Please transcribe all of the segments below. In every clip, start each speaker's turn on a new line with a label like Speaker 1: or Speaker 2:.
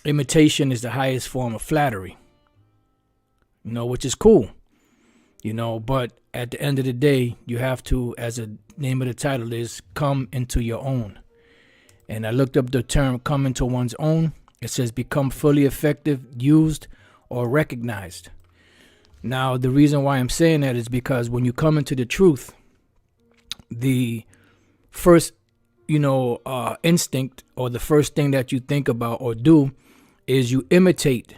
Speaker 1: imitation is the highest form of flattery, which is cool, but at the end of the day, you have to, as the name of the title is, come into your own. And I looked up the term come into one's own. It says become fully effective, used, or recognized. Now, the reason why I'm saying that is because when you come into the truth, the first, instinct, or the first thing that you think about or do is you imitate,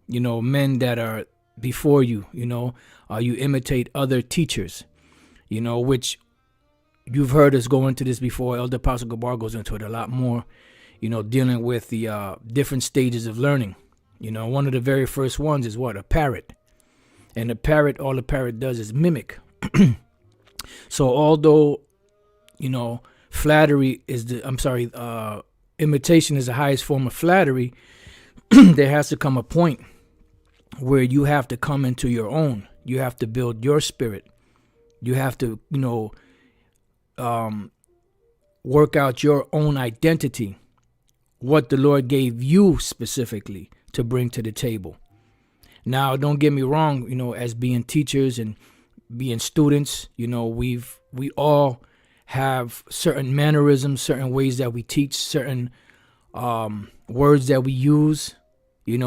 Speaker 1: men that are before you, you imitate other teachers, which you've heard us go into this before. Elder Apostle Gabar goes into it a lot more, dealing with the different stages of learning. One of the very first ones is what? A parrot. And all the parrot does is mimic. So although, flattery is imitation is the highest form of flattery, there has to come a point where you have to come into your own. You have to build your spirit. You have to, work out your own identity, what the Lord gave you specifically to bring to the table. Now, don't get me wrong, as being teachers and being students, we all have certain mannerisms, certain ways that we teach, certain words that we use,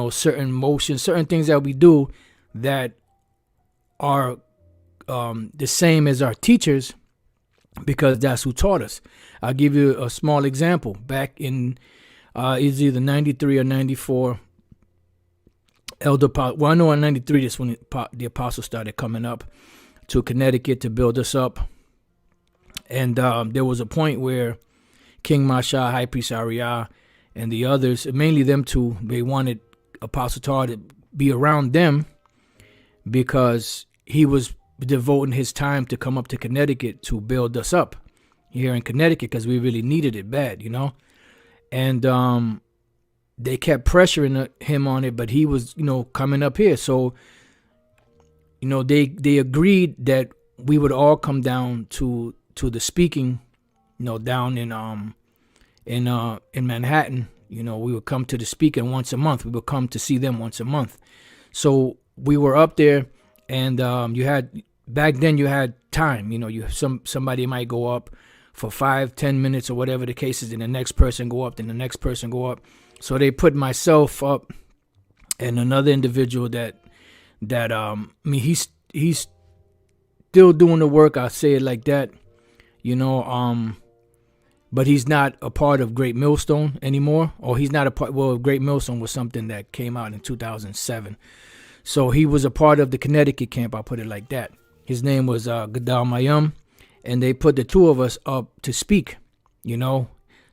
Speaker 1: certain motions, certain things that we do that are the same as our teachers, because that's who taught us. I'll give you a small example. Back in it's either 93 or 94, I know in 93, that's when the apostles started coming up to Connecticut to build us up. And there was a point where King Masha, High Priest Arya, and the others, mainly them two, they wanted Apostle Tar to be around them because he was devoting his time to come up to Connecticut to build us up here in Connecticut, because we really needed it bad, And they kept pressuring him on it, but he was, coming up here. So, they agreed that we would all come down to the speaking, down in Manhattan. We would come to the speaking once a month. We would come to see them once a month. So we were up there, and back then you had time. Somebody might go up for 5-10 minutes or whatever the case is, and the next person go up, then the next person go up. So they put myself up and another individual that he's still doing the work. I'll say it like that, but he's not a part of Great Millstone anymore, or he's not a part. Well, Great Millstone was something that came out in 2007. So he was a part of the Connecticut camp. I'll put it like that. His name was Gadal Mayum, and they put the two of us up to speak,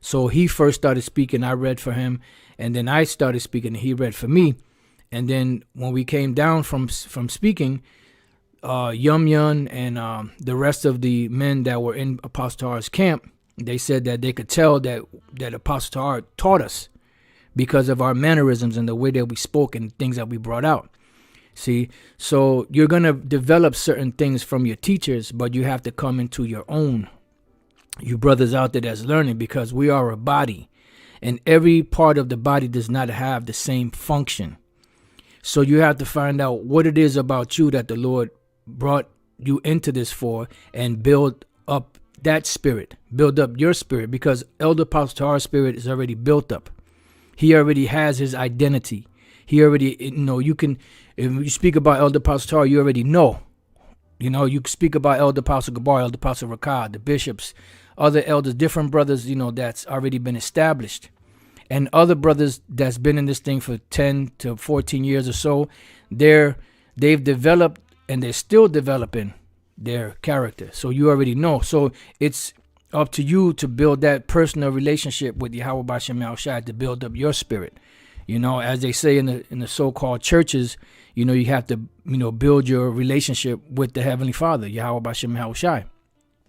Speaker 1: So he first started speaking, I read for him, and then I started speaking, and he read for me. And then when we came down from speaking, Yum Yun and the rest of the men that were in Apostle Tar's camp, they said that they could tell that Apostle Tar taught us because of our mannerisms and the way that we spoke and things that we brought out. See, so you're going to develop certain things from your teachers, but you have to come into your own. You brothers out there that's learning, because we are a body, and every part of the body does not have the same function. So you have to find out what it is about you that the Lord brought you into this for, and build up that spirit, build up your spirit, because Elder Apostle Tar's spirit is already built up. He already has his identity. He already, you can, if you speak about Elder Apostle Tar, you already know. You speak about Elder Apostle Gabar, Elder Apostle Rakad, the bishops, other elders, different brothers, that's already been established. And other brothers that's been in this thing for 10 to 14 years or so, they've developed, and they're still developing their character. So you already know. So it's up to you to build that personal relationship with Yahweh Bashem Yahushua, to build up your spirit. As they say in the so-called churches, you have to, build your relationship with the Heavenly Father, Yahweh Bashem Yahushua.